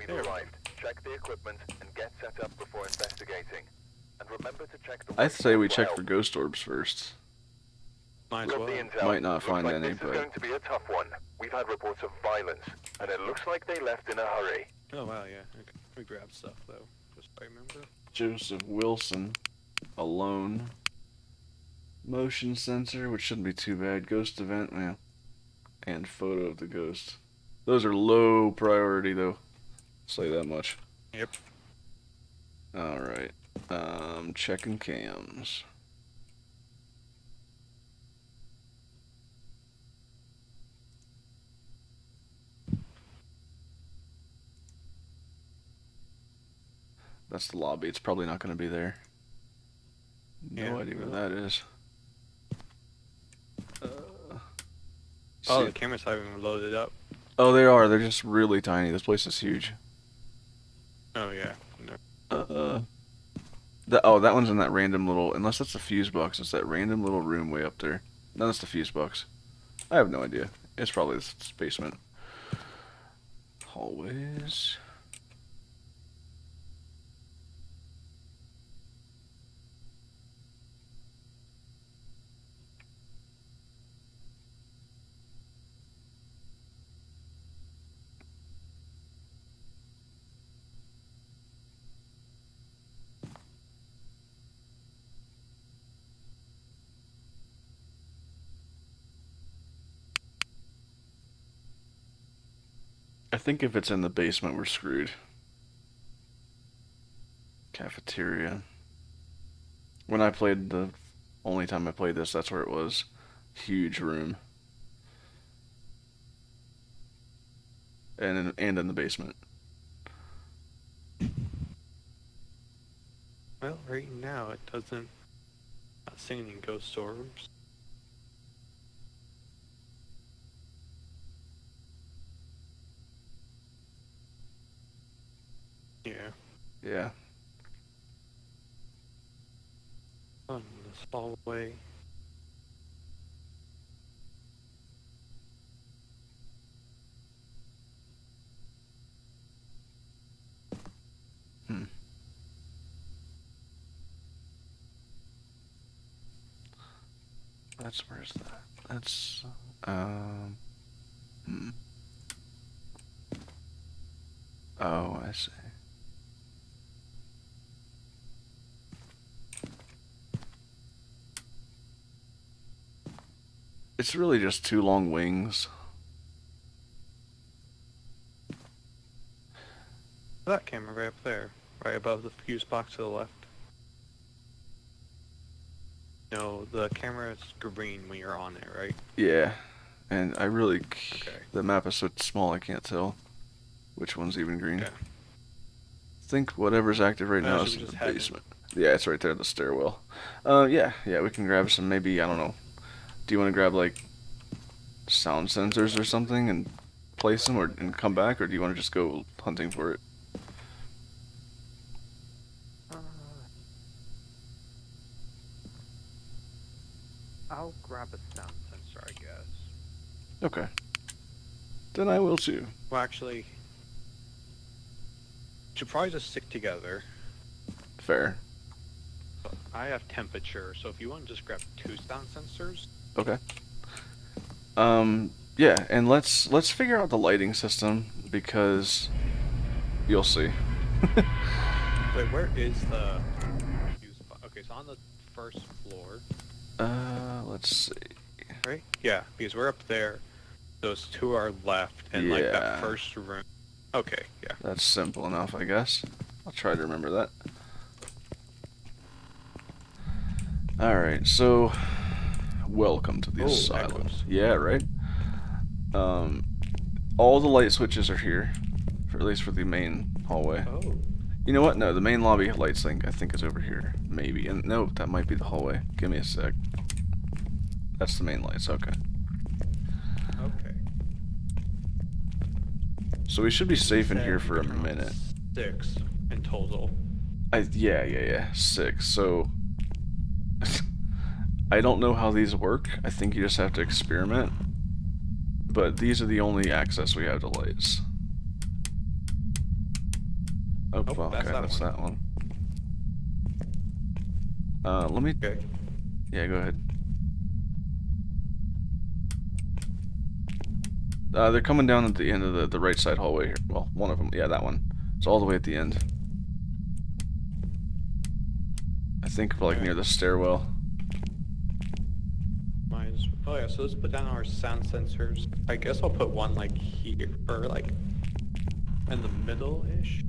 you've arrived, check the equipment and get set up before investigating. And remember to check the I'd say we whiteboard for check help. for ghost orbs first. Might as Got well. the intel. Might not Looks find like any, this but is going to be a tough one. We've had reports of violence, and it looks like they left in a hurry. Oh wow, yeah. Okay. We grabbed stuff though, just so I remember. Joseph Wilson, alone. Motion sensor, which shouldn't be too bad. Ghost event, yeah. And photo of the ghost. Those are low priority though. Say that much. Yep. Alright. Checking cams. That's the lobby. It's probably not going to be there. No idea where that is. Oh, the cameras haven't even loaded up. Oh, they are. They're just really tiny. This place is huge. Oh yeah. No. That one's in that random little. Unless that's the fuse box, it's that random little room way up there. No, that's the fuse box. I have no idea. It's probably this basement. Hallways. I think if it's in the basement, we're screwed. Cafeteria. When I played the only time I played this, that's where it was. Huge room. And in the basement. Well, right now it doesn't. Not seeing any ghost orbs. Yeah. Yeah. On this hallway. Where's that? That's Oh, I see. It's really just two long wings. That camera right up there, right above the fuse box to the left. No, the camera is green when you're on it, right? Yeah, and I really Okay. the map is so small I can't tell which one's even green. Okay. I think whatever's active right now is in the basement. Yeah, it's right there in the stairwell. Yeah, we can grab some. Maybe I don't know. Do you want to grab like sound sensors or something and place them, and come back, or do you want to just go hunting for it? I'll grab a sound sensor, I guess. Okay. Then I will too. Well, actually, should probably just stick together. Fair. But I have temperature, so if you want to just grab 2 sound sensors. Okay. Yeah, and let's figure out the lighting system because you'll see. Wait, where is the fuse box? Okay, so on the first floor. Let's see. Right? Yeah, because we're up there. Those 2 are left, and like that first room. Okay, yeah. That's simple enough, I guess. I'll try to remember that. Alright, so welcome to the asylum. Echoes. Yeah, right? All the light switches are here, at least for the main hallway. Oh. You know what? No, the main lobby lights thing I think is over here, maybe. And no, that might be the hallway. Give me a sec. That's the main lights. Okay. Okay. So we should be safe in here for a minute. 6 in total. Yeah. 6. So I don't know how these work. I think you just have to experiment. But these are the only access we have to lights. Oh, Nope, well, okay, that's that one. Let me... Okay. Yeah, go ahead. They're coming down at the end of the right side hallway here. Well, one of them. Yeah, that one. It's all the way at the end. I think, like, near the stairwell. Oh yeah, so let's put down our sound sensors. I guess I'll put one, like, here, or, like, in the middle-ish.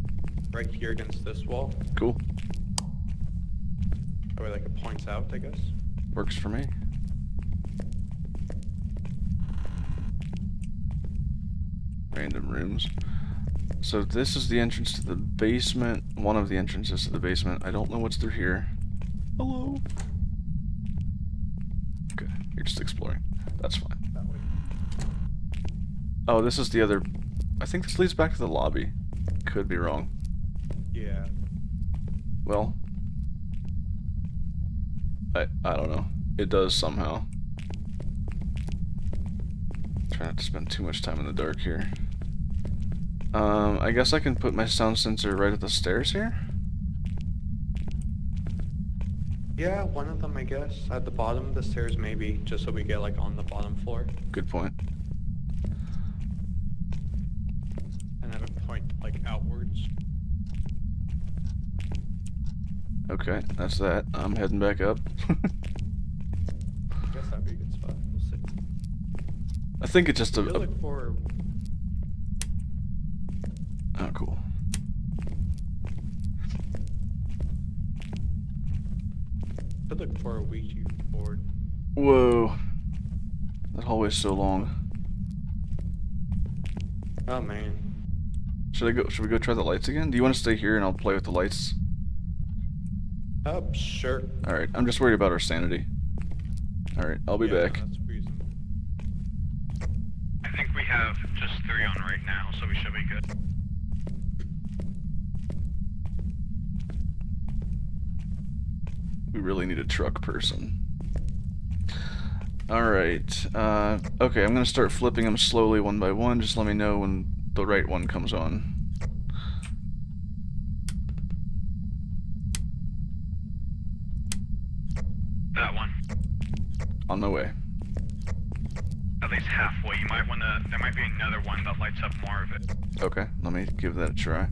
Right here against this wall. Cool. That way, like, it points out, I guess. Works for me. Random rooms. So this is the entrance to the basement. One of the entrances to the basement. I don't know what's through here. Hello? Okay, you're just exploring. That's fine. That way. Oh, this is the other... I think this leads back to the lobby. Could be wrong. Yeah. Well... I don't know. It does somehow. Try not to spend too much time in the dark here. I guess I can put my sound sensor right at the stairs here? Yeah, one of them, I guess. At the bottom of the stairs, maybe, just so we get, like, on the bottom floor. Good point. And have it point, like, outwards. Okay, that's that. I'm heading back up. I guess that'd be a good spot. We'll see. I think it's just a... Look for... Oh, cool. Look for a Ouija board. Whoa. That hallway's so long. Oh man. Should we go try the lights again? Do you want to stay here and I'll play with the lights? Sure. Alright, I'm just worried about our sanity. Alright, I'll be back. No, that's reasonable. I think we have just 3 on right now, so we should be good. We really need a truck person. Alright, okay, I'm gonna start flipping them slowly one by one. Just let me know when the right one comes on. That one. On my way. At least halfway. You might want to... There might be another one that lights up more of it. Okay, let me give that a try.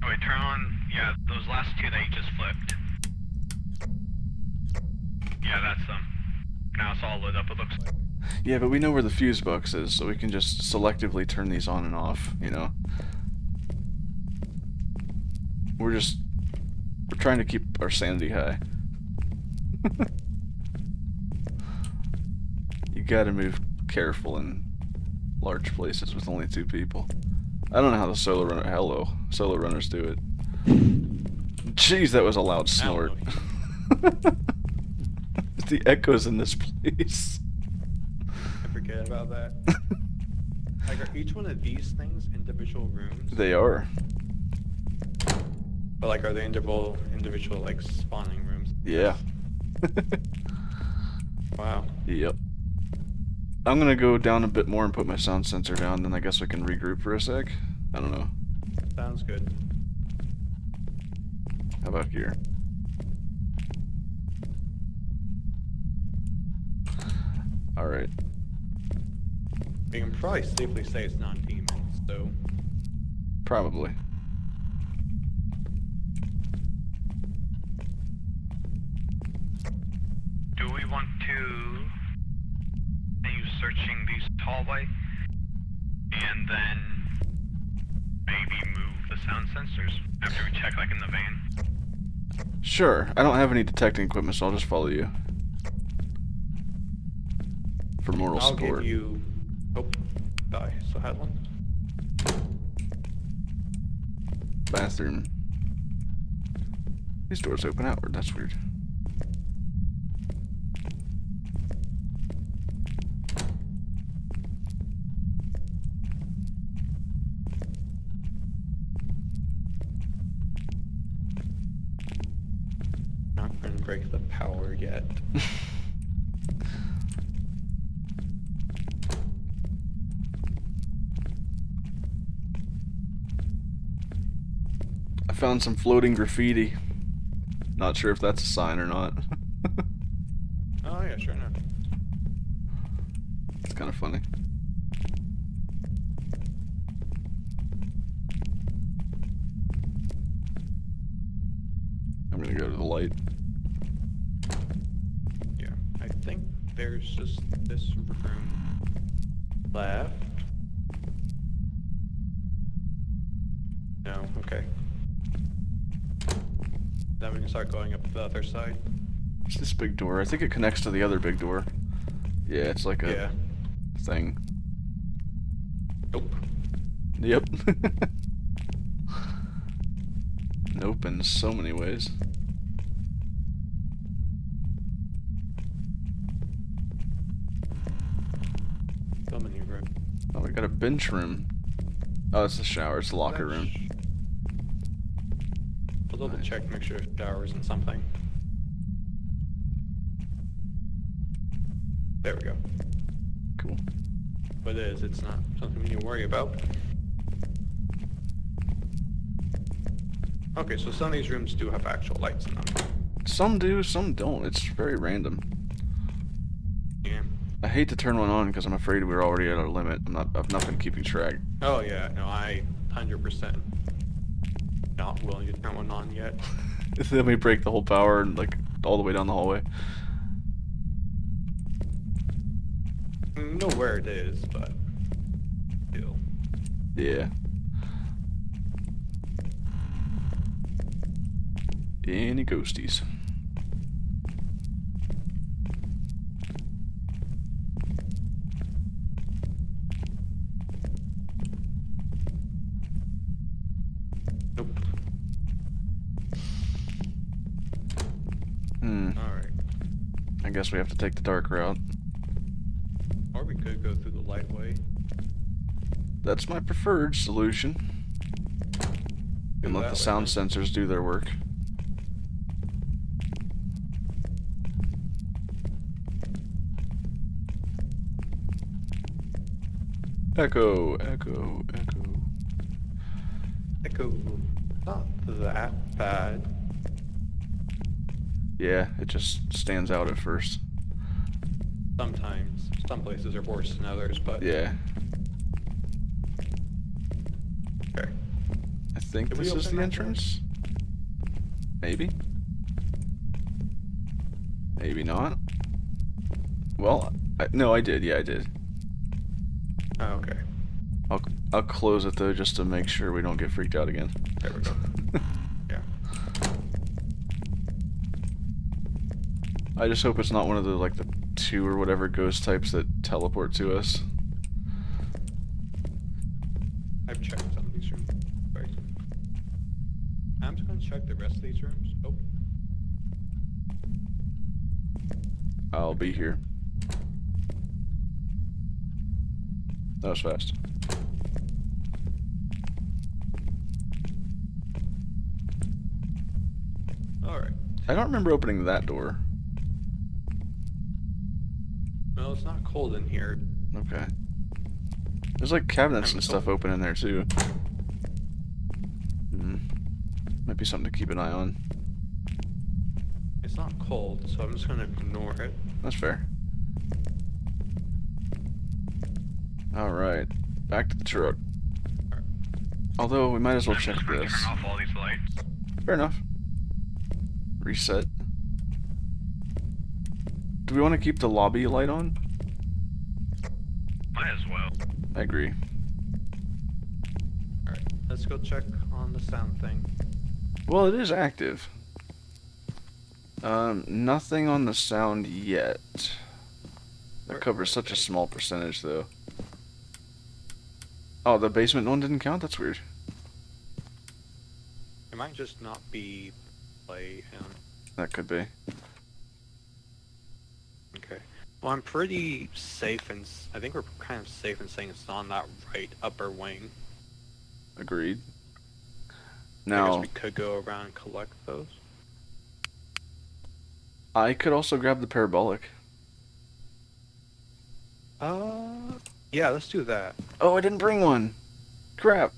Oh, wait, turn on... Yeah, those last 2 that you just flipped. Yeah, that's them. Now it's all lit up, it looks like. Yeah, but we know where the fuse box is, so we can just selectively turn these on and off, you know? We're trying to keep our sanity high. You gotta move careful in large places with only 2 people. I don't know how the solar runners do it. Jeez, that was a loud snort. The echoes in this place. I forget about that. Like, are each one of these things individual rooms? They are. But, like, are they individual, like, spawning rooms? Yeah. Wow. Yep. I'm gonna go down a bit more and put my sound sensor down, then I guess we can regroup for a sec. I don't know. Sounds good. How about here? Alright. We can probably safely say it's non-demons, so... Probably. Do we want to continue searching these hallway and then maybe move the sound sensors after we check, like, in the van? Sure. I don't have any detecting equipment, so I'll just follow you. For moral I'll support. give you... Oh, die. So had one. Bathroom. These doors open outward, that's weird. Not gonna break the power yet. found some floating graffiti. Not sure if that's a sign or not. Oh yeah, sure enough. It's kind of funny. I'm gonna go to the light. Yeah, I think there's just this room left. No, okay. Then we can start going up the other side. It's this big door. I think it connects to the other big door. Yeah, it's like a thing. Nope. Yep. Nope in so many ways. So many rooms. Oh, we got a bench room. Oh, it's the shower. It's the locker room. I'll double check, make sure shower isn't something. There we go. Cool. But it is, it's not something we need to worry about. Okay, so some of these rooms do have actual lights in them. Some do, some don't. It's very random. Yeah. I hate to turn one on because I'm afraid we're already at our limit. I've not been keeping track. Oh yeah, no, I 100% not willing to turn one on yet. Then we break the whole power and like all the way down the hallway. I know where it is, but still. Yeah. Any ghosties? Nope. Alright. I guess we have to take the dark route. Or we could go through the light way. That's my preferred solution. And let the sound sensors do their work. Echo, echo, echo. Echo. Not that bad. Yeah, it just stands out at first. Sometimes. Some places are worse than others, but... Yeah. Okay. I think Did we this is open the that door? entrance. Maybe. Maybe not. Well, no, I did. Yeah, I did. Oh, okay. I'll close it though, just to make sure we don't get freaked out again. There we go. Yeah. I just hope it's not one of the like the 2 or whatever ghost types that teleport to us. I've checked some of these rooms. Right. I'm just gonna check the rest of these rooms. Oh. I'll be here. That was fast. Alright. I don't remember opening that door. No, it's not cold in here. Okay. There's like cabinets and stuff open in there too. Might be something to keep an eye on. It's not cold, so I'm just gonna ignore it. That's fair. Alright. Back to the truck. Although, we might as well check Turn this. off all these lights. Fair enough. Reset. Do we want to keep the lobby light on? Might as well. I agree. Alright, let's go check on the sound thing. Well, it is active. Nothing on the sound yet. That covers such a small percentage, though. Oh, the basement one didn't count? That's weird. It might just not be play him. That could be. Okay. Well, I'm pretty safe and I think we're kind of safe in saying it's on that right upper wing. Agreed. I Now, guess we could go around and collect those. I could also grab the parabolic. Yeah, let's do that. Oh, I didn't bring one. Crap.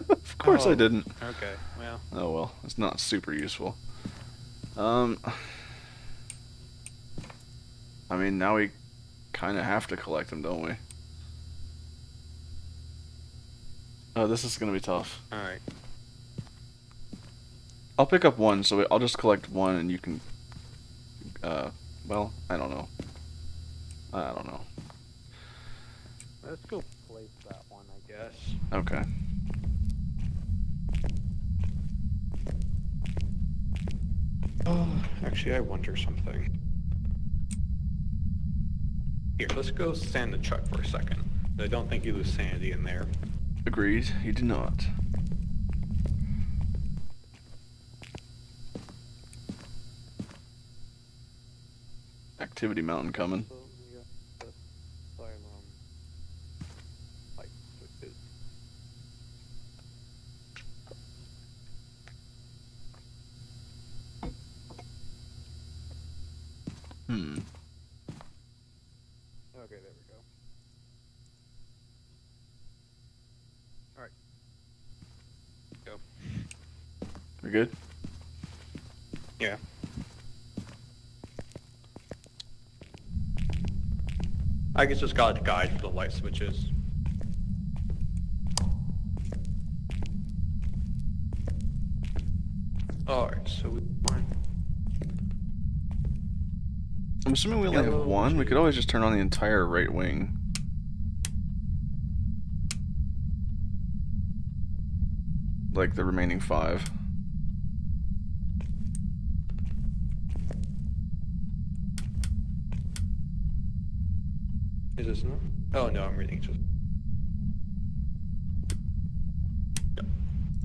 Of course I didn't. Okay, well. Oh well, it's not super useful. I mean, now we kind of have to collect them, don't we? Oh, this is gonna be tough. Alright. I'll pick up one, so I'll just collect one, and you can. Well, I don't know. I don't know. Let's go place that one, I guess. Okay. Oh, actually, I wonder something. Here, let's go stand the truck for a second. I don't think you lose sanity in there. Agreed. You do not. Activity mountain coming. So we got the Asylum light switches. Hmm. Okay, there we go. Alright. Go. We good? Yeah. I guess just got a guide for the light switches. Alright, so we want I'm assuming we only have Yellow, one. We could two. always just turn on the entire right wing. Like the remaining 5. Is this not? Oh no, I'm reading just.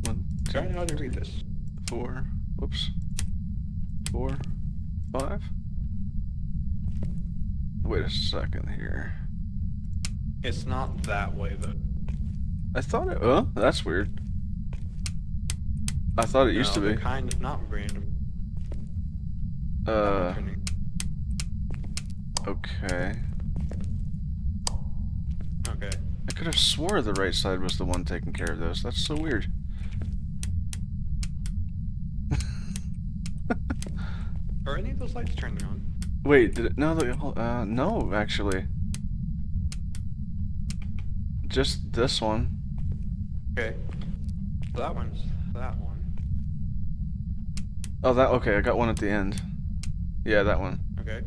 One, I don't know how to read this. 4. Whoops. 4, 5. Wait a second here. It's not that way though. I thought it. Oh, that's weird. I thought it used to they're be. kind of not random. Turning. Okay. Okay. I could have swore the right side was the one taking care of those. That's so weird. Are any of those lights turned on? Wait, did it? No, no, actually. Just this one. Okay. So that one's that one. Oh, that, okay, I got one at the end. Yeah, that one. Okay.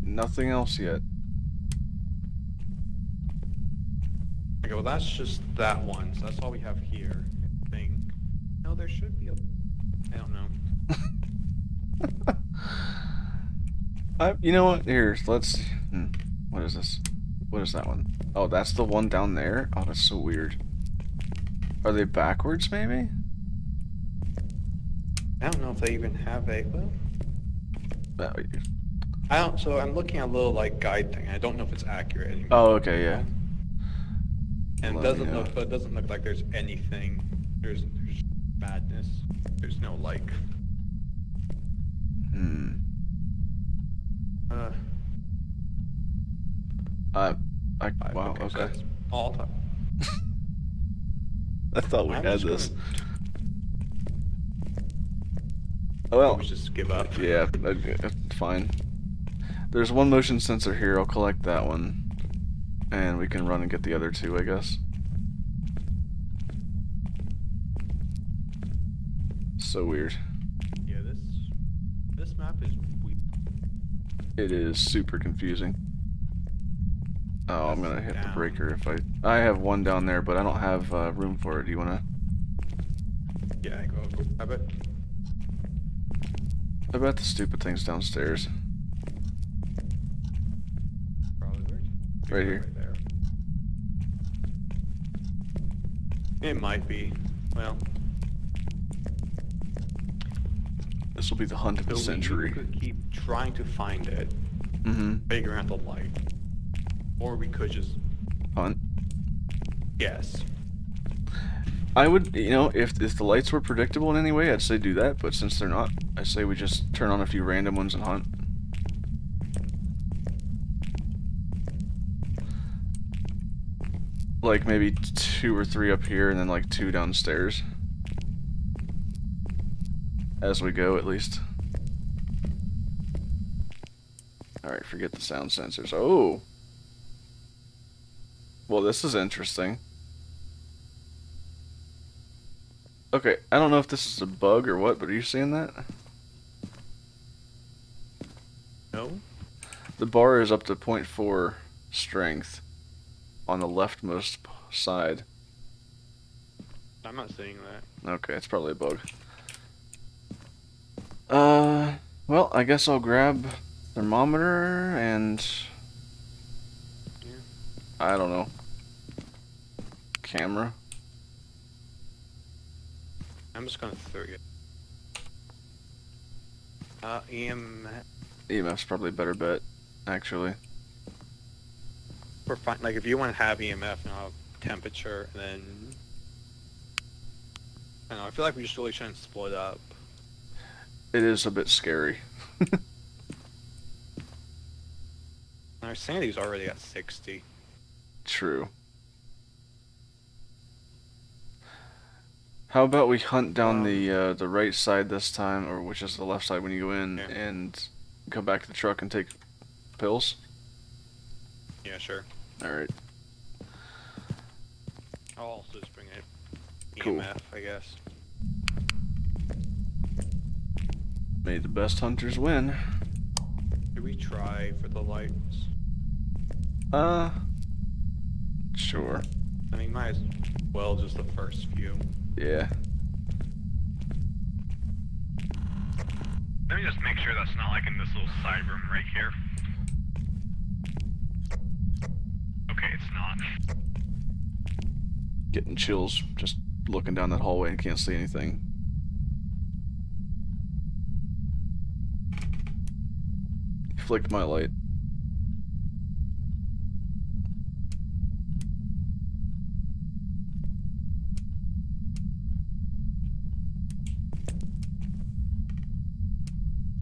Nothing else yet. Okay, well that's just that one, so that's all we have here, I think. No, there should be a... I don't know. You know what? Here, let's... what is this? What is that one? Oh, that's the one down there? Oh, that's so weird. Are they backwards, maybe? I don't know if they even have a... Well, Oh, I don't... So I'm looking at a little, like, guide thing. I don't know if it's accurate anymore. oh, okay, yeah. And it Let me doesn't know. look... But it doesn't look like there's anything... There's madness. There's no, like... Wow, so okay. that's all time. I thought we I'm had just this. gonna- Oh, well. We just give up. Yeah, fine. There's one motion sensor here. I'll collect that one. And we can run and get the other 2, I guess. So weird. Yeah, this map is weird. It is super confusing. Oh, I'm gonna hit the Down. breaker if I have one down there, but I don't have room for it. Do you wanna? Yeah, I go. I bet. I bet the stupid thing's downstairs. Probably Right here. Right there. It might be. Well, This will be the hunt of the so century. we could keep trying to find it, figuring out the light, or we could just Hunt. guess. I would, if the lights were predictable in any way, I'd say do that. But since they're not, I say we just turn on a few random ones and hunt. like maybe 2 or 3 up here and then like 2 downstairs. As we go, at least. Alright, forget the sound sensors. Oh! Well, this is interesting. Okay, I don't know if this is a bug or what, but are you seeing that? No? The bar is up to 0.4 strength on the leftmost side. I'm not seeing that. Okay, it's probably a bug. Well, I guess I'll grab thermometer and... Yeah. I don't know. Camera. I'm just gonna throw it. EMF. EMF's probably a better bet, actually. We're fine. Like, if you want to have EMF and have temperature, and then... I don't know, I feel like we just really shouldn't split up. It is a bit scary. Our sanity's already at 60. True. How about we hunt down the right side this time, or which is the left side when you go in, Yeah. and go back to the truck and take pills? Yeah, sure. Alright. I'll also just bring it. Cool. EMF, I guess. May the best hunters win. Should we try for the lights? Sure. I mean, might as well just the first few. Yeah. Let me just make sure that's not like in this little side room right here. Okay, it's not. Getting chills just looking down that hallway and can't see anything. Flicked my light.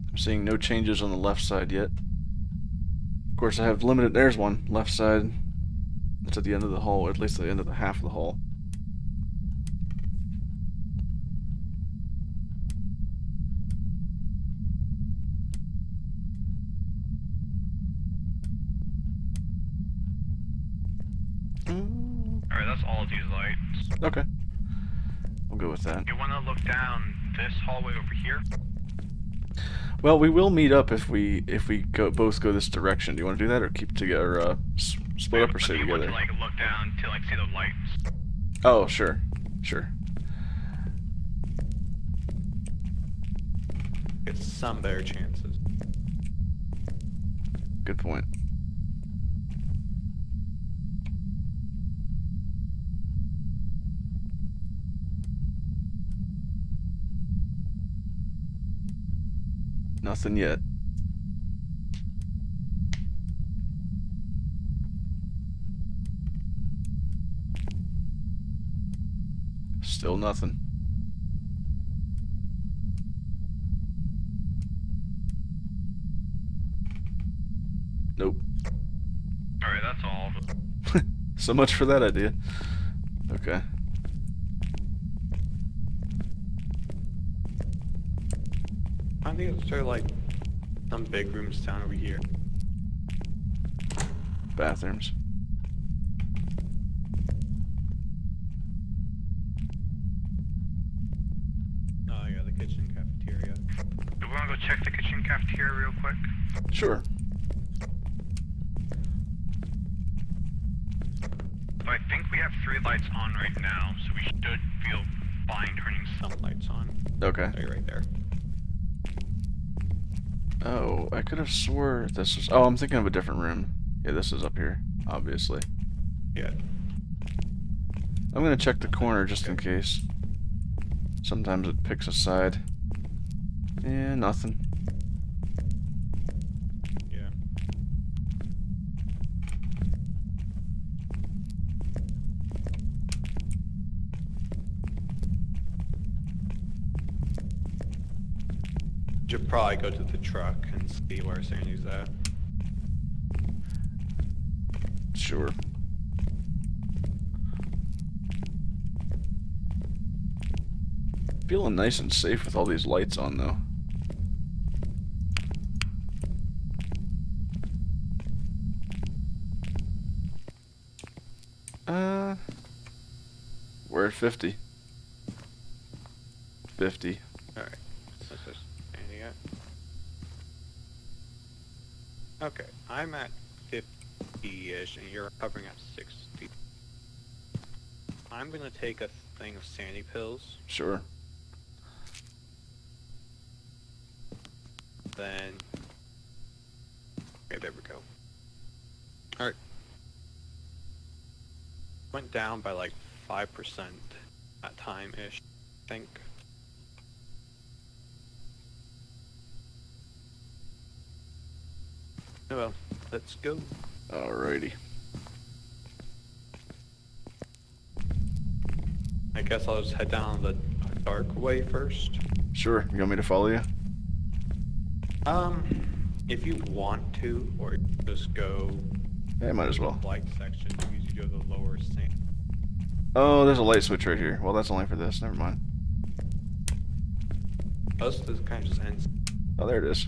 I'm seeing no changes on the left side yet. Of course, I have limited. There's one left side. It's at the end of the hall, at least at the end of the half of the hall. Alright, that's all of these lights. Okay. We'll go with that. You wanna look down this hallway over here? Well, we will meet up if we both go this direction. Do you want to do that, or keep together, split up, or stay You want together? to like look down to like see the lights. Oh, sure, sure. Get some better chances. Good point. Nothing yet. Still nothing. Nope. Alright, that's all. So much for that idea. Okay. I think it's sort of like some big rooms down over here. Bathrooms. Oh yeah, the kitchen cafeteria. Do we wanna go check the kitchen cafeteria real quick? Sure. So I think we have 3 lights on right now, so we should feel fine turning some. Some lights on. Okay. There, right there. Oh, I could have swore this was... Oh, I'm thinking of a different room. Yeah, this is up here, obviously. Yeah. I'm gonna check the corner just in case. Sometimes it picks a side. Yeah, nothing. Yeah. Should probably go to the truck and see where Sandy's at. Feeling nice and safe with all these lights on, though. We're at 50. 50. Alright. Let's just anything yet. Okay, I'm at 50-ish and you're hovering at 60. I'm gonna take a thing of sandy pills, Sure. then... Okay, there we go. Alright. Went down by like 5% at time-ish, I think. Oh well, let's go. Alrighty. I guess I'll just head down the dark way first. Sure. You want me to follow you? If you want to, or just go Yeah, might as well. light section, you usually go to the lower sand. Oh, there's a light switch right here. Well, that's only for this. Never mind. This kind of just ends. Oh, there it is.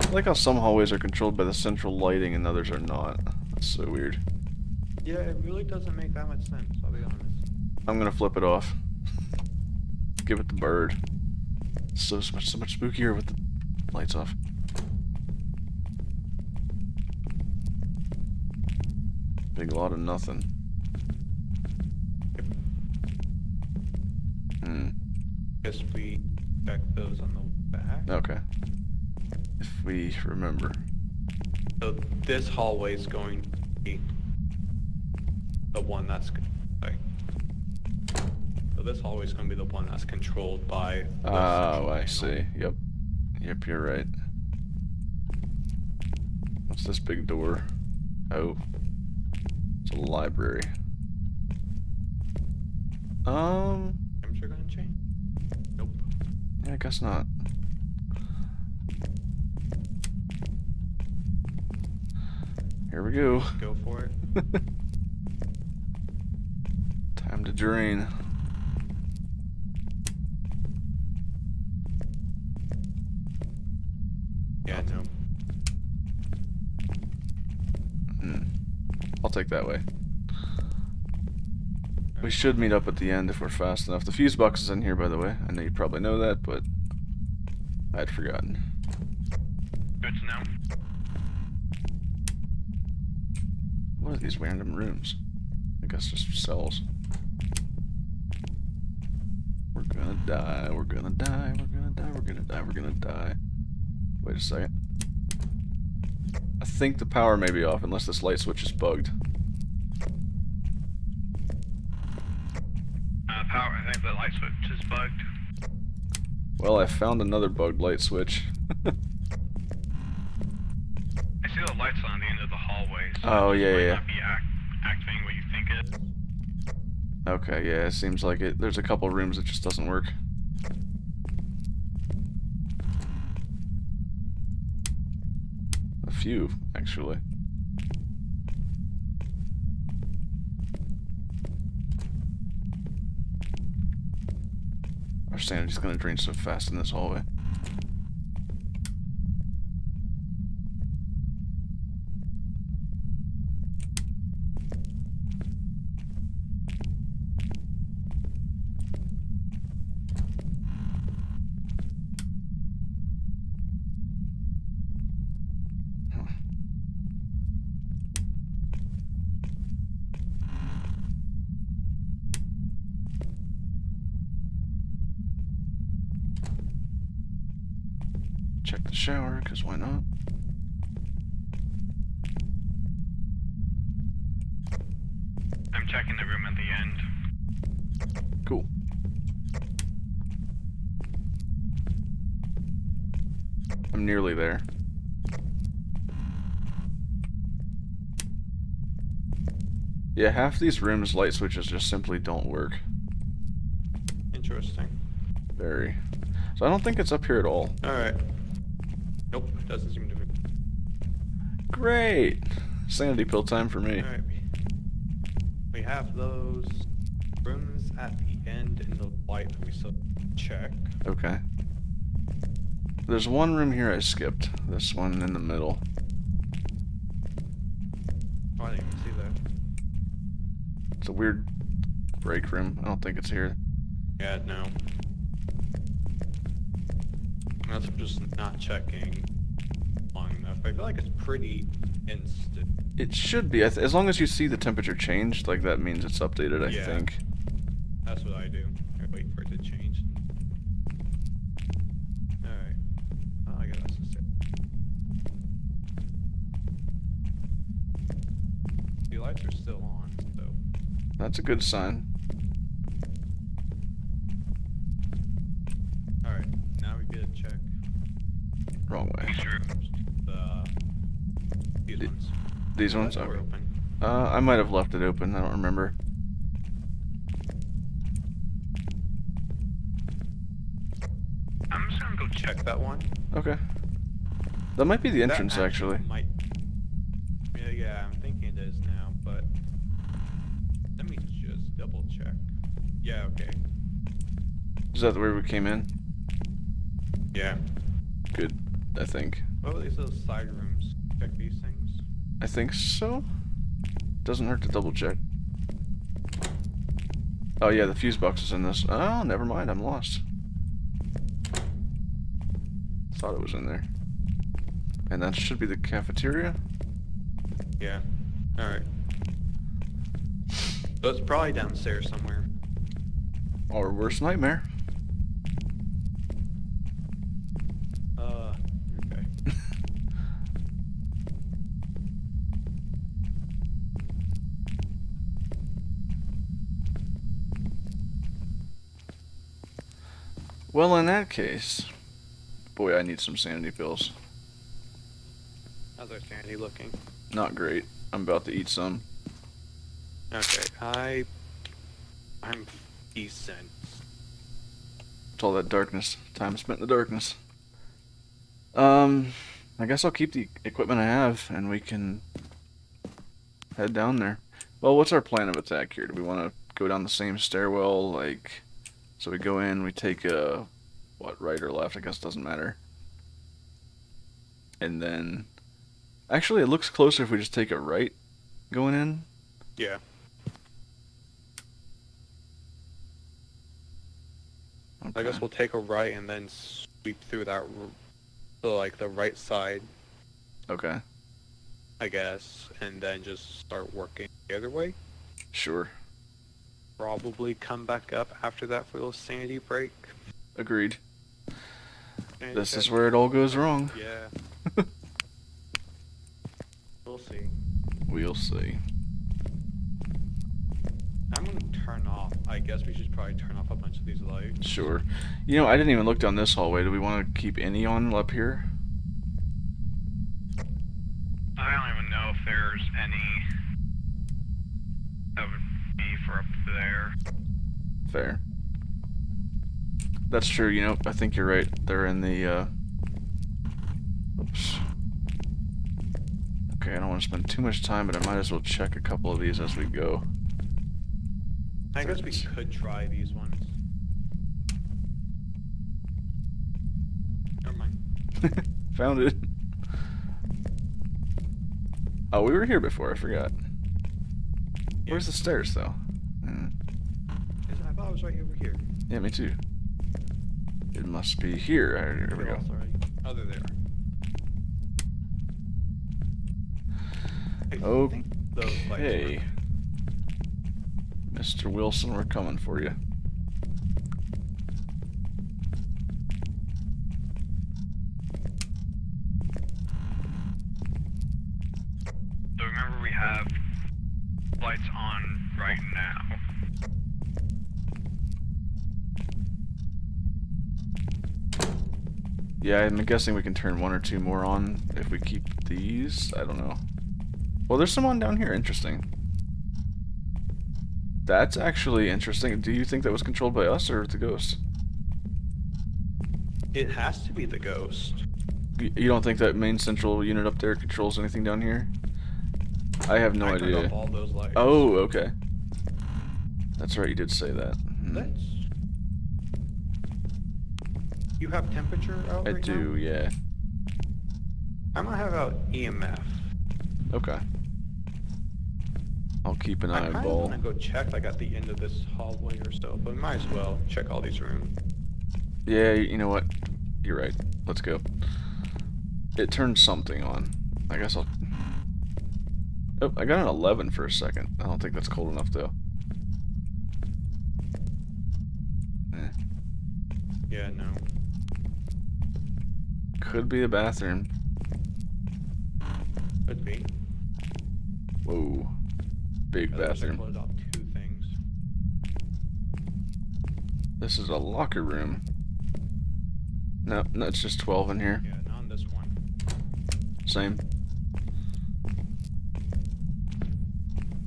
I like how some hallways are controlled by the central lighting and others are not. That's so weird. Yeah, it really doesn't make that much sense, I'll be honest. I'm gonna flip it off. Give it the bird. So much spookier with the lights off. Big lot of nothing. Guess we check those on the back. Okay. If we remember. So this hallway is going to be the one that's like. So this hallway is going to be the one that's controlled by. The Oh, I central see. panel. Yep. Yep, you're right. What's this big door? Oh. It's a library. Temperature gonna change? Nope. Yeah, I guess not. Here we go. Go for it. Time to drain. Yeah, no. I'll take that way. We should meet up at the end if we're fast enough. The fuse box is in here, by the way. I know you probably know that, but I'd forgotten. Good to know. What are these random rooms? I guess just cells. We're gonna die, we're gonna die, we're gonna die, we're gonna die, we're gonna die. Wait a second. I think the power may be off unless this light switch is bugged. Power, I think the light switch is bugged. Well, I found another bugged light switch. I see the lights on the end of the hallway, so Oh, it yeah, might yeah. not be activating what you think it is. Okay, yeah, it seems like it. There's a couple rooms that just doesn't work. A few, actually. Our sanity's gonna drain so fast in this hallway. Check the shower, because why not? I'm checking the room at the end. Cool. I'm nearly there. Yeah, half these rooms' light switches just simply don't work. Interesting. Very. So I don't think it's up here at all. Alright. Nope, it doesn't seem to be. Great! Sanity pill time for me. Alright. We have those. rooms at the end in the light that we still check. Okay. There's one room here I skipped. This one in the middle. Oh, I didn't even see that. It's a weird break room. I don't think it's here. Yeah, no. That's just not checking long enough. I feel like it's pretty instant. It should be. As long as you see the temperature change, like that means it's updated, I think. That's what I do. I wait for it to change. Alright. Oh, I guess that's just it. The lights are still on, so. That's a good sign. Alright, now we get a check. Wrong way. These ones. These ones? Are Okay. open. I might have left it open. I don't remember. I'm just gonna go check that one. Okay. That might be the That entrance, actually. Might. Yeah, I'm thinking it is now, but let me just double check. Yeah, okay. Is that where we came in? Yeah. Good, I think. What were these little side rooms? Check these things. I think so. Doesn't hurt to double check. Oh yeah, the fuse box is in this. Oh, never mind. I'm lost. Thought it was in there. And that should be the cafeteria. Yeah. Alright. So it's probably downstairs somewhere. Our worst nightmare. Okay. Well, in that case, boy, I need some sanity pills. How's our sanity looking? Not great. I'm about to eat some. Okay, I'm decent. It's all that darkness. Time spent in the darkness. I guess I'll keep the equipment I have, and we can head down there. Well, what's our plan of attack here? Do we want to go down the same stairwell, like, so we go in, we take a, what, right or left? I guess it doesn't matter. And then, actually, it looks closer if we just take a right going in. Yeah. Okay. I guess we'll take a right and then sweep through that, so like the right side, Okay, I guess, and then just start working the other way. sure. Probably come back up after that for a little sanity break. Agreed. Sanity This is check. where it all goes wrong. Yeah. We'll see. We'll see. I'm gonna turn off. I guess we should probably turn off a bunch of these lights. Sure. You know, I didn't even look down this hallway. Do we want to keep any on up here? I don't even know if there's any that would be for up there. Fair. That's true, you know, I think you're right. They're in the, oops. Okay, I don't want to spend too much time, but I might as well check a couple of these as we go. I guess we could try these ones. Never mind. Found it. Oh, we were here before, I forgot. Where's the stairs, though? I thought it was right over here. Yeah, me too. It must be here. Here we go. Oh, there they are. I Okay. think those lights Hey, Mr. Wilson, we're coming for you. So remember we have lights on right now. Yeah, I'm guessing we can turn one or two more on if we keep these. I don't know. Well, there's some on down here. Interesting. That's actually interesting. Do you think that was controlled by us or the ghost? It has to be the ghost. You don't think that main central unit up there controls anything down here? I have no I turned idea. off all those lights. Oh, okay. That's right, you did say that. Mhm. Let's... You have temperature out I right now? do, yeah. I'm gonna have out EMF. Okay. I'll keep an I kind of eyeball. want to go check like at the end of this hallway or so, but might as well check all these rooms. Yeah, you know what? You're right. Let's go. It turned something on. I guess I'll... Oh, I got an 11 for a second. I don't think that's cold enough, though. Yeah, no. Could be a bathroom. Could be. Whoa. Big Otherwise I bathroom. closed off 2 things. This is a locker room. No, it's just 12 in here. Yeah, not on this one. Same.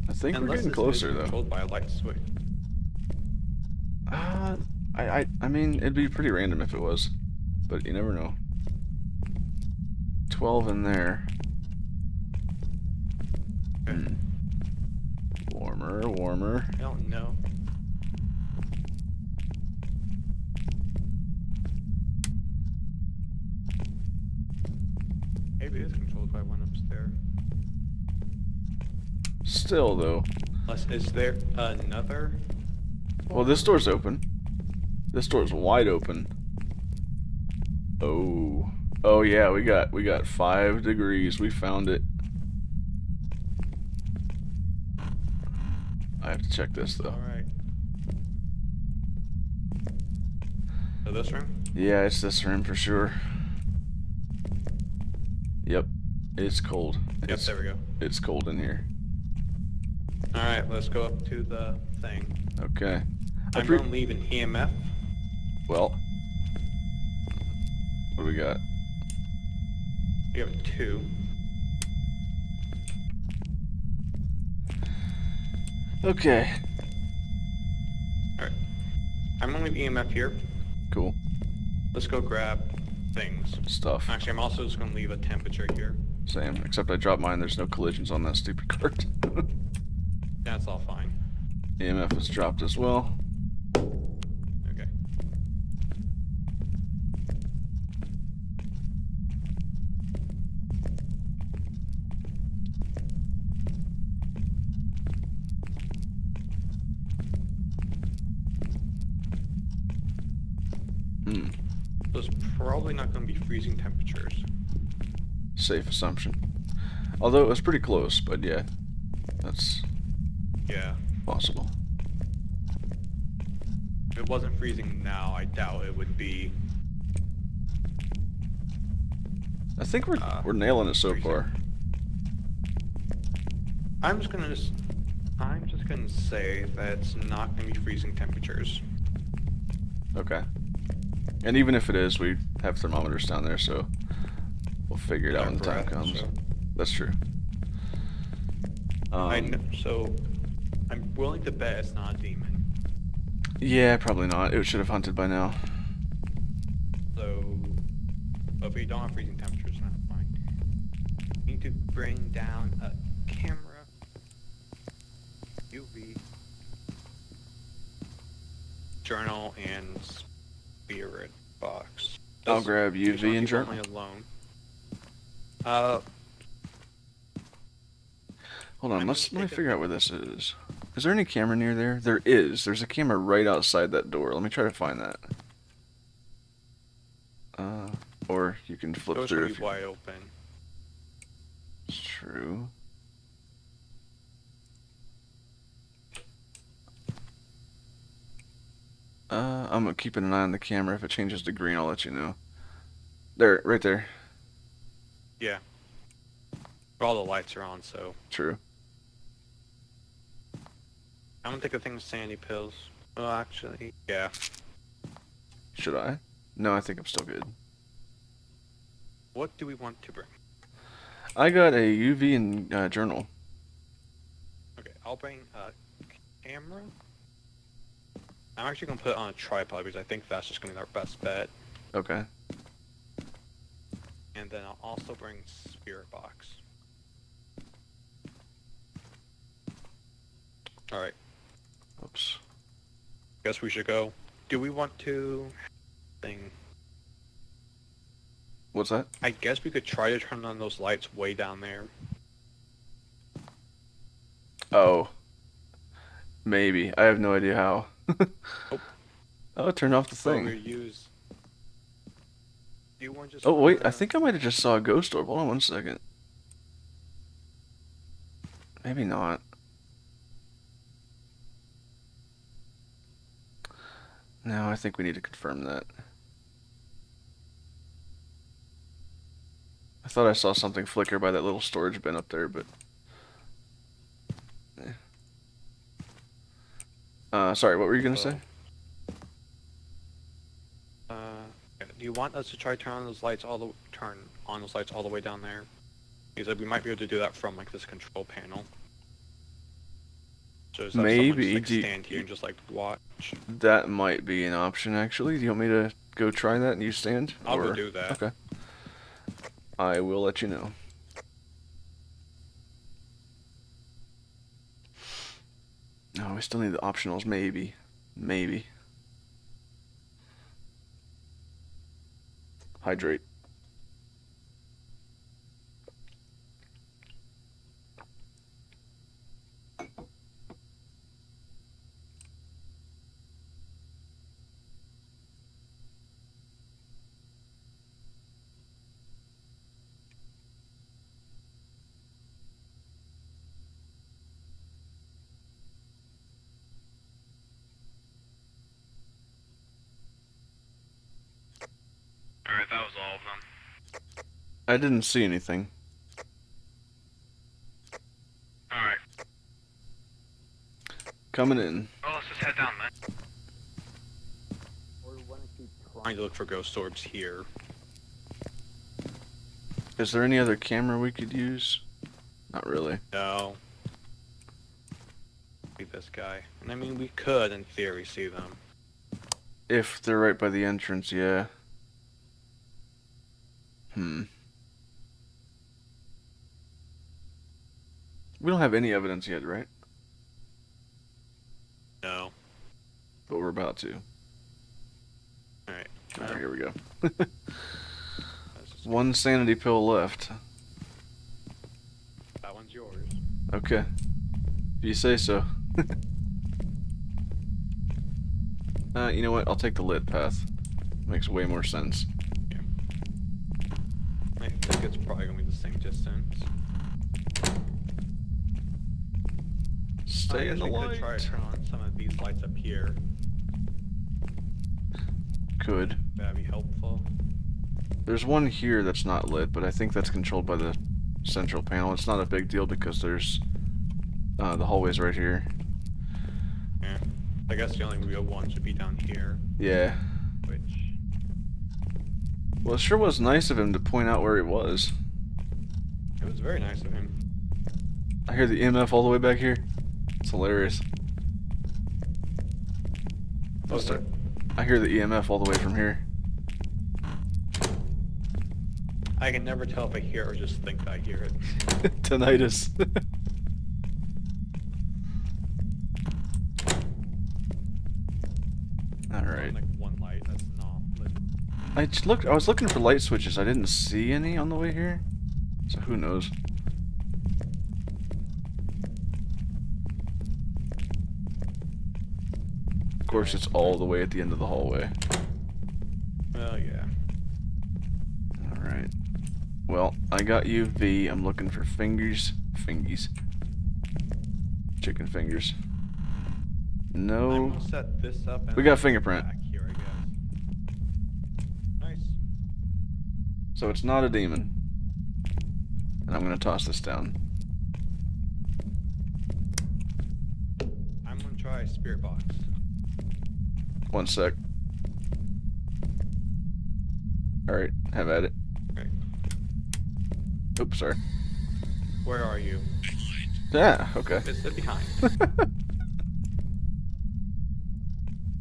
I think we're getting this closer, is though. controlled by a light switch. I mean, it'd be pretty random if it was, but you never know. 12 in there. Okay. Warmer, warmer. I don't know. Maybe it is controlled by one upstairs. Still, though. Unless, is there another? Well, this door's open. This door's wide open. Oh. Oh yeah, we got 5 degrees. We found it. I have to check this though. Alright. So this room? Yeah, it's this room for sure. Yep. It's cold. Yep, there we go. It's cold in here. Alright, let's go up to the thing. Okay. I'm gonna leave an EMF. Well. What do we got? We have 2. Okay. Alright. I'm gonna leave EMF here. Cool. Let's go grab things. Stuff. Actually, I'm also just gonna leave a temperature here. Same. Except I dropped mine. There's no collisions on that stupid cart. That's all fine. EMF is dropped as well. Okay. So it's probably not gonna be freezing temperatures. Safe assumption. Although it was pretty close, but yeah. That's Yeah. possible. If it wasn't freezing now, I doubt it would be. I think we're nailing it so freezing. far. I'm just gonna say that it's not gonna be freezing temperatures. Okay. And even if it is, we have thermometers down there, so we'll figure it out when the time comes. So. That's true. So I'm willing to bet it's not a demon. Yeah, probably not. It should have hunted by now. So, but if we don't have freezing temperatures, that's fine. Need to bring down a camera, UV, journal, and spirit box. I'll grab UV and journal. Only alone. Hold on, let me figure out where this is. Is there any camera near there? There is. There's a camera right outside that door. Let me try to find that. Or you can flip Door's through gonna if be wide open. It's true. I'm keeping an eye on the camera. If it changes to green, I'll let you know. There, right there. Yeah. All the lights are on, so True. I'm gonna take a thing of sandy pills. Well, actually, yeah. Should I? No, I think I'm still good. What do we want to bring? I got a UV and journal. Okay, I'll bring a camera. I'm actually gonna put it on a tripod because I think that's just gonna be our best bet. Okay. And then I'll also bring spirit box. Alright. Oops. Guess we should go. Do we want to... thing? What's that? I guess we could try to turn on those lights way down there. Oh. Maybe. I have no idea how. Oh, turn off the So we thing. use... Do you want just... Oh, wait. I think I might have just saw a ghost orb. Hold on one second. Maybe not. No, I think we need to confirm that. I thought I saw something flicker by that little storage bin up there, but... sorry, what were you gonna say? Do you want us to try to turn on those lights all the way down there? Because we might be able to do that from like this control panel. So is that Maybe. Someone just, like, stand here and just like watch. That might be an option, actually. Do you want me to go try that and you stand? I'll go do that. Okay. I will let you know. No, we still need the optionals, maybe. Maybe. Hydrate. Alright, that was all of them. I didn't see anything. Alright. Coming in. Well, let's just head down then. Or we want to keep trying to look for ghost orbs here. Is there any other camera we could use? Not really. No. See this guy. And I mean, we could, in theory, see them. If they're right by the entrance, yeah. We don't have any evidence yet, right? No. But we're about to. Alright. Alright, here we go. Let's just- One sanity pill left. That one's yours. Okay. If you say so. You know what? I'll take the lit path. Makes way more sense. I think it's probably going to be the same distance. Stay in the We light. could try to turn on some of these lights up here. Could. That'd be helpful. There's one here that's not lit, but I think that's controlled by the central panel. It's not a big deal because there's the hallways right here. Yeah. I guess the only real one should be down here, Yeah. which... Well, it sure was nice of him to point out where he was. It was very nice of him. I hear the EMF all the way back here. It's hilarious. Oh, sorry. I hear the EMF all the way from here. I can never tell if I hear it or just think that I hear it. Tinnitus. Alright. Like one light that's not lit. I was looking for light switches. I didn't see any on the way here. So who knows? Of course, it's all the way at the end of the hallway. Well, yeah. Alright. Well, I got you, V. I'm looking for fingers. Fingies. Chicken fingers. I'm No. gonna set this up and We got fingerprint. back here, I guess. Nice. So it's not a demon. And I'm gonna toss this down. I'm gonna try spirit box. One sec. Alright, have at it. Okay. Oops, sorry. Where are you? Yeah, okay. It's behind.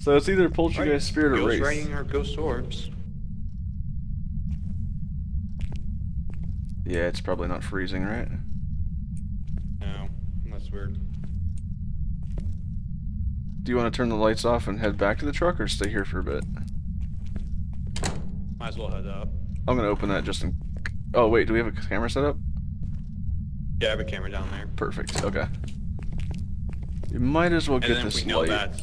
So it's either poltergeist, spirit, or Ghost wraith. raining or ghost orbs. Yeah, it's probably not freezing, right? No, that's weird. Do you want to turn the lights off and head back to the truck, or stay here for a bit? Might as well head up. I'm gonna open that just in... Oh, wait, do we have a camera set up? Yeah, I have a camera down there. Perfect, okay. You might as well And get then this we know light. that's...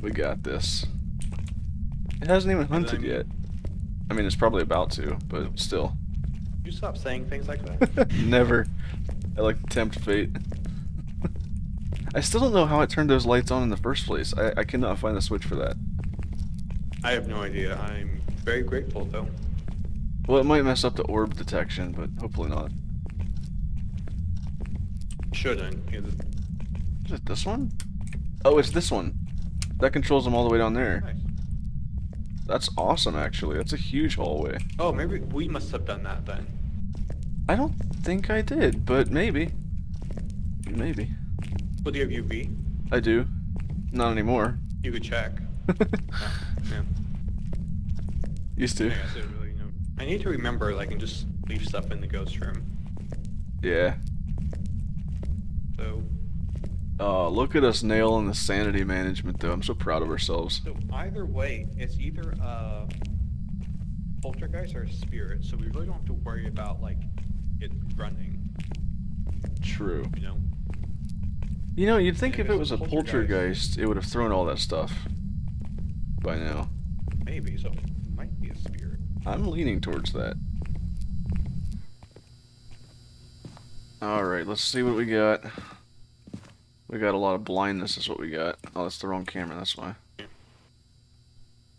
We got this. It hasn't even hunted yet. I mean, it's probably about to, but still. You stop saying things like that? Never. I like to tempt fate. I still don't know how it turned those lights on in the first place. I cannot find the switch for that. I have no idea. I'm very grateful, though. Well, it might mess up the orb detection, but hopefully not. Shouldn't. Is it this one? Oh, it's this one. That controls them all the way down there. Nice. That's awesome, actually. That's a huge hallway. Oh, maybe we must have done that then. I don't think I did, but maybe. Maybe. Well, do you have UV? I do. Not anymore. You could check. Yeah. Used to. I guess I really know. I need to remember, like, and just leave stuff in the ghost room. Yeah. So, Oh, look at us nailing the sanity management, though. I'm so proud of ourselves. so either way, it's either a poltergeist or a spirit, so we really don't have to worry about, like, it running, True. you know? You know, you'd think Yeah, if it was a poltergeist, it would have thrown all that stuff by now. Maybe, so it might be a spirit. I'm leaning towards that. Alright, let's see what we got. We got a lot of blindness is what we got. Oh, that's the wrong camera, that's why.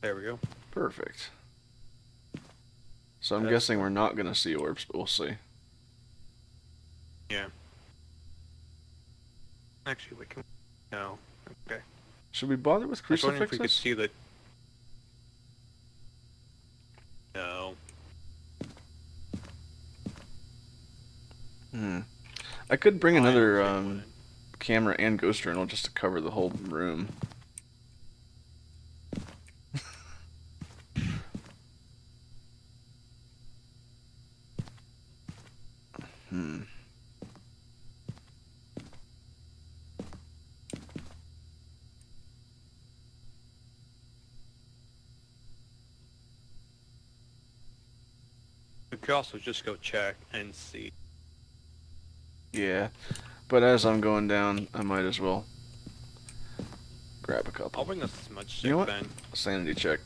There we go. Perfect. So I'm That's- guessing we're not gonna see orbs, but we'll see. Yeah. Actually, wait, can we... No. Okay. Should we bother with I was wondering if we could crucifixes? see the... No. I could bring I another honestly wouldn't. camera and ghost journal just to cover the whole room. We could also just go check and see. Yeah, but as I'm going down, I might as well grab a couple. I'll bring a smudge stick You know what? then. Sanity check.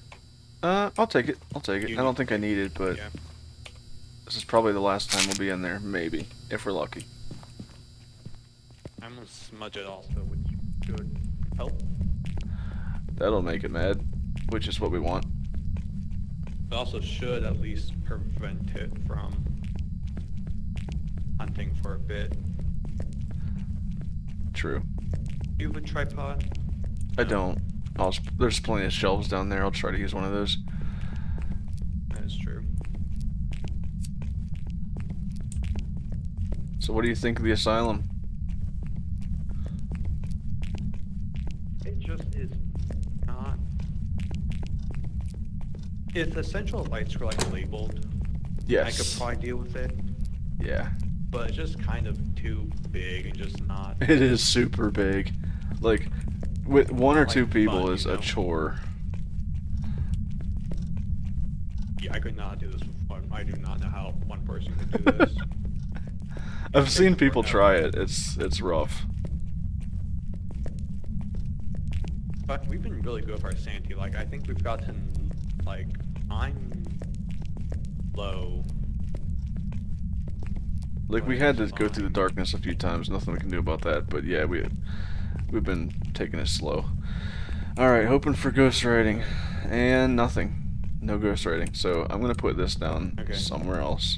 I'll take it. I'll take it. You I don't need think I need it, but Yeah. this is probably the last time we'll be in there. Maybe, if we're lucky. I'm gonna smudge it also, which should help. That'll make it mad, which is what we want. It also should at least prevent it from hunting for a bit. True. Do you have a tripod? I No. don't. There's plenty of shelves down there. I'll try to use one of those. That is true. So what do you think of the asylum? It just is not... If the central lights were like labeled, Yes. I could probably deal with it. Yeah. But it's just kind of too big and just not... It is super big. Like, with one or Like two people fun, is you a know? chore. Yeah, I could not do this with one. I do not know how one person could do this. I've seen take people forever. try it. It's rough. But we've been really good with our sanity. Like, I think we've gotten, like, I'm low. Like, we But had to it's go through the fine. darkness a few times. Nothing we can do about that. But yeah, we've been taking it slow. All right, hoping for ghost writing, and nothing. No ghost writing. So I'm gonna put this down Okay. somewhere else.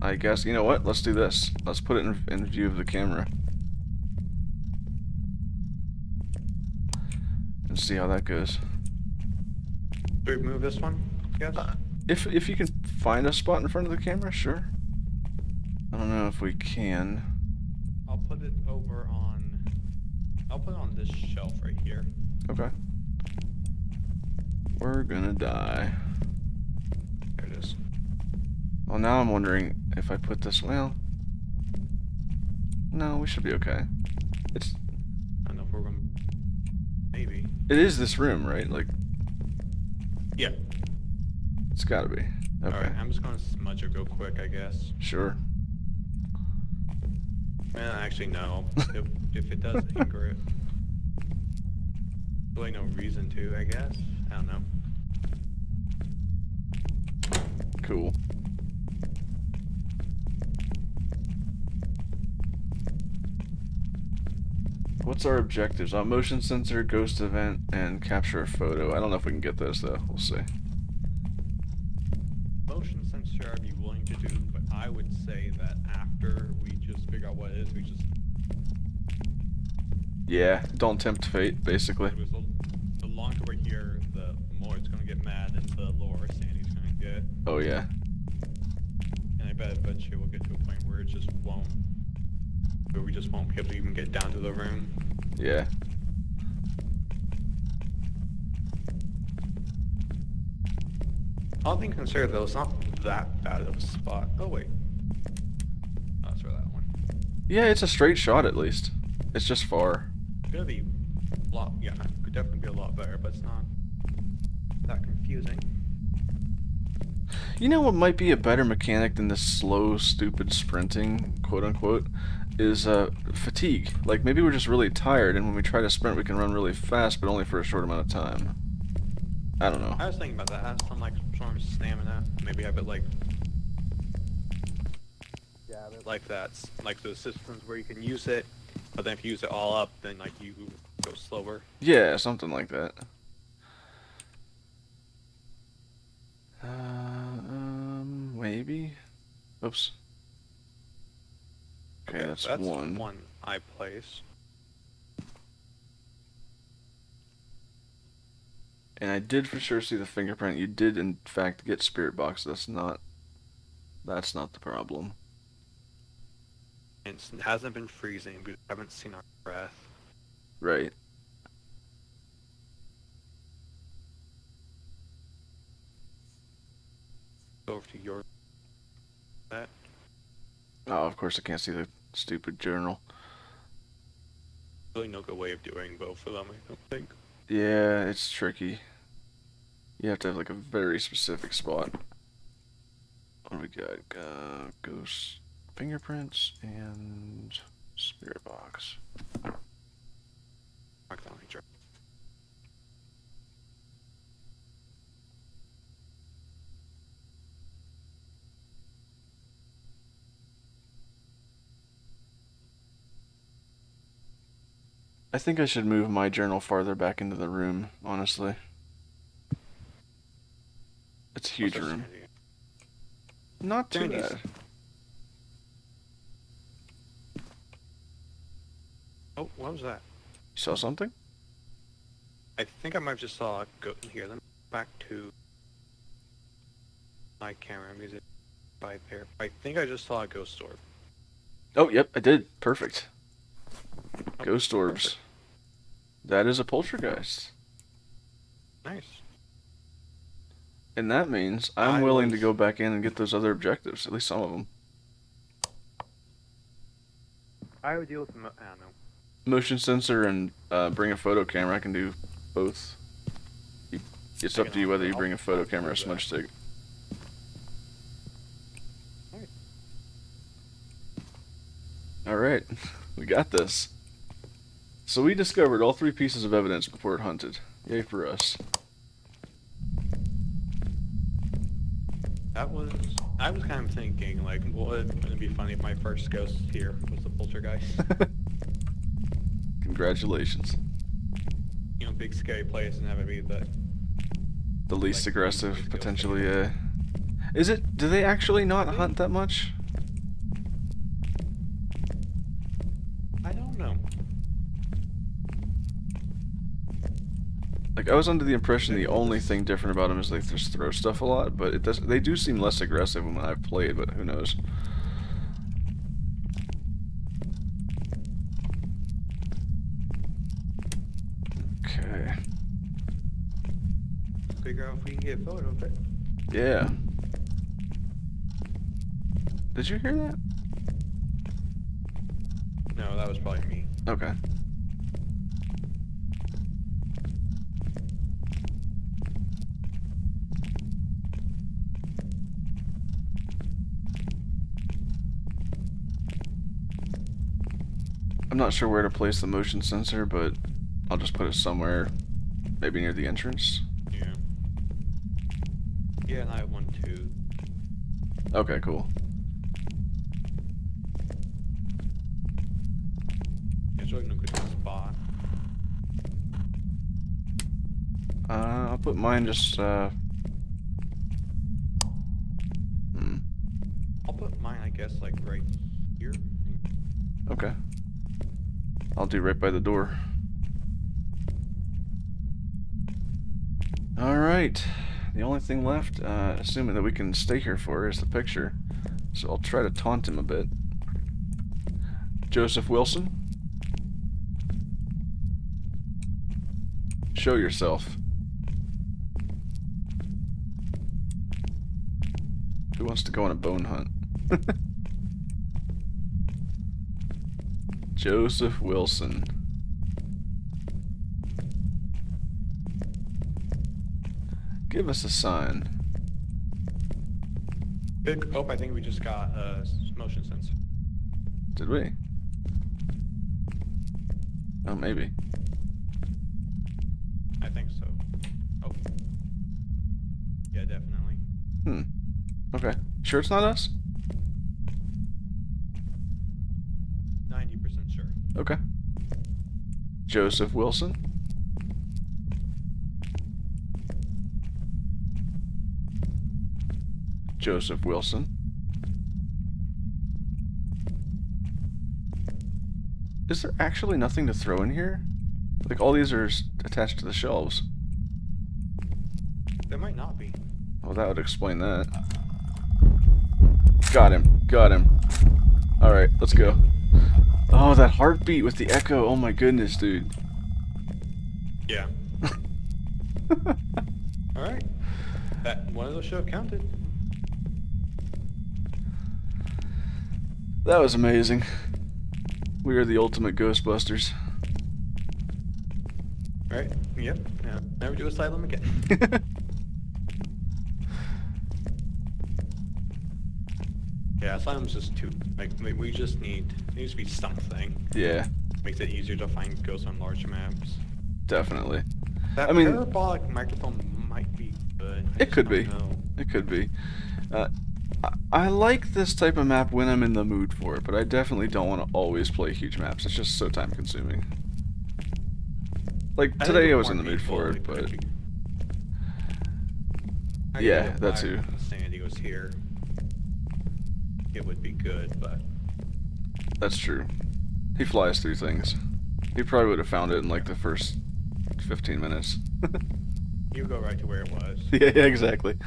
I guess, you know what? Let's do this. Let's put it in view of the camera. And see how that goes. Do we move this one? Yes? If you can find a spot in front of the camera, sure. I don't know if we can. I'll put it over on... I'll put it on this shelf right here. Okay. We're gonna die. There it is. Well, now I'm wondering if I put this... Well... No, we should be okay. It's... I don't know if we're gonna... Maybe. It is this room, right? Like... Yeah. It's gotta be. Okay. Alright, I'm just gonna smudge it real quick, I guess. Sure. Actually, no. if it does anger it, really no reason to, I guess. I don't know. Cool. What's our objectives? Motion sensor, ghost event, and capture a photo. I don't know if we can get those though. We'll see. Motion sensor I'd be willing to do, but I would say that after we just figure out what it is, we just... Yeah, don't tempt fate, basically. It was the longer we're here, the more it's gonna get mad, and the lower Sandy's gonna get. Oh yeah. And I bet eventually we'll get to a point where it just won't... where we just won't be able to even get down to the room. Yeah. All things considered, though, it's not that bad of a spot. Oh, wait. Oh, that's for that one. Yeah, it's a straight shot at least. It's just far. It's gonna be a lot, yeah, it could definitely be a lot better, but it's not that confusing. You know what might be a better mechanic than this slow, stupid sprinting, quote-unquote, is fatigue. Like, maybe we're just really tired, and when we try to sprint, we can run really fast, but only for a short amount of time. I don't know. I was thinking about that. Have some, like, some stamina. Maybe have it, like... Yeah, like that. Like those systems where you can use it, but then if you use it all up, then, like, you go slower. Yeah, something like that. Maybe? Oops. Okay, that's one. One I place. And I did for sure see the fingerprint. You did, in fact, get spirit box. That's not the problem. And it hasn't been freezing. We haven't seen our breath. Right. Go over to your... that. Oh, of course I can't see the stupid journal. Really no good way of doing both of them, I don't think. Yeah, it's tricky. You have to have like a very specific spot. What do we got? Ghost fingerprints and spirit box. Mark that one, sure. I think I should move my journal farther back into the room, honestly. It's a huge room. Not too Sandy's. bad. Oh, what was that? You saw something? I think I might have just saw a goat in here. Let me go back to my camera music by there. I think I just saw a ghost orb. Oh, yep, I did. Perfect. Oh, Ghost orbs. perfect. That is a poltergeist. Nice. And that means I'm willing to go back in and get those other objectives, at least some of them. I would deal with them. I don't know. Motion sensor and bring a photo camera. I can do both. It's up to you whether you bring a photo camera or a smudge stick. Alright, we got this. So we discovered all 3 pieces of evidence before it hunted. Yay for us. I was kind of thinking, like, wouldn't it be funny if my first ghost here was the poltergeist? Congratulations. You know, big scary place and have it be The least like, aggressive, ghost potentially, thing. Is it? Do they actually not hunt that much? I don't know. Like, I was under the impression the only thing different about them is they just throw stuff a lot, but it does. They do seem less aggressive when I've played, but who knows? Okay. Figure out if we can get a photo of it. Yeah. Did you hear that? No, that was probably me. Okay. I'm not sure where to place the motion sensor, but I'll just put it somewhere, maybe near the entrance. Yeah. Yeah, and I have one too. Okay, cool. It's really no good spot. I'll put mine just, I'll put mine, I guess, like right here. Okay. I'll do right by the door. Alright. The only thing left, assuming that we can stay here for, is the picture. So I'll try to taunt him a bit. Joseph Wilson? Show yourself. Who wants to go on a bone hunt? Joseph Wilson. Give us a sign. Oh, I think we just got a motion sensor. Did we? Oh, maybe. I think so. Oh. Yeah, definitely. Okay. Sure it's not us? 90% sure. Okay. Joseph Wilson. Joseph Wilson. Is there actually nothing to throw in here? Like, all these are attached to the shelves. There might not be. Well, that would explain that. Got him. Got him. Alright, let's go. Oh, that heartbeat with the echo. Oh my goodness, dude. Yeah. Alright. That one of those should have counted. That was amazing. We are the ultimate Ghostbusters. Alright, yep. Yeah. Never do Asylum again. Yeah, Asylum's just too, like, we just need, it needs to be something. Yeah, Makes it easier to find ghosts on large maps. definitely. That I mean- parabolic microphone might be good. It could be. No. It could be. I like this type of map when I'm in the mood for it, but I definitely don't want to always play huge maps. It's just so time consuming. Like, today I was in the mood for it, but... Yeah, that too. San Diego's here. It would be good, but... That's true. He flies through things. He probably would have found it in like the first 15 minutes. You go right to where it was. Yeah, exactly.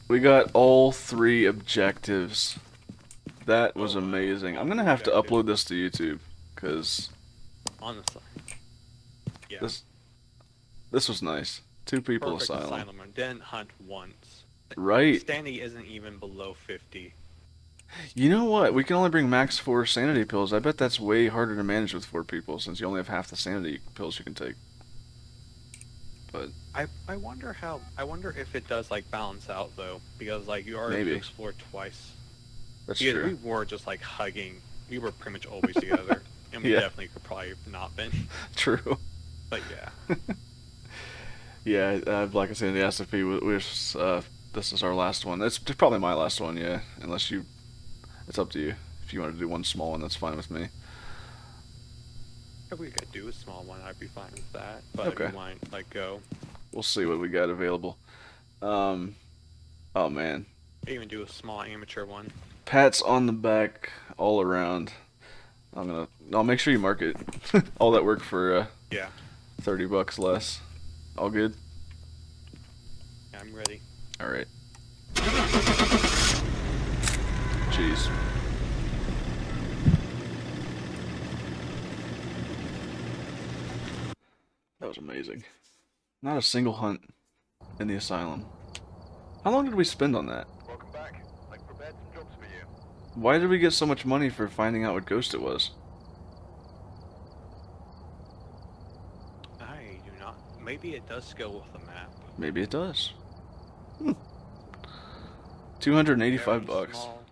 We got all 3 objectives. That was amazing. I'm gonna have to upload this to YouTube, because Honestly. Yeah. this was nice. 2 people Perfect Asylum. Asylum run. Didn't hunt once. Right. Sandy isn't even below 50. You know what? We can only bring max 4 sanity pills. I bet that's way harder to manage with 4 people, since you only have half the sanity pills you can take. But I wonder if it does like balance out though, because like you already Maybe. explored twice. that's Because true. we were just like hugging. We were pretty much always together, and we Yeah. definitely could probably have not been. True. But yeah. Yeah, Black and Sandy asked if this is our last one. It's probably my last one, yeah. Unless you... It's up to you. If you want to do one small one, that's fine with me. If we could do a small one, I'd be fine with that. But Okay. if we want like go, We'll see what we got available. Oh man. even do a small amateur one. Pats on the back all around. I'll make sure you mark it. All that work for Yeah. $30 less. All good? Yeah, I'm ready. Alright. Jeez. That was amazing. Not a single hunt in the Asylum. How long did we spend on that? Welcome back. I prepared some jobs for you. Why did we get so much money for finding out what ghost it was? I do not. Maybe it does scale with the map. Maybe it does. 285 Very bucks. small.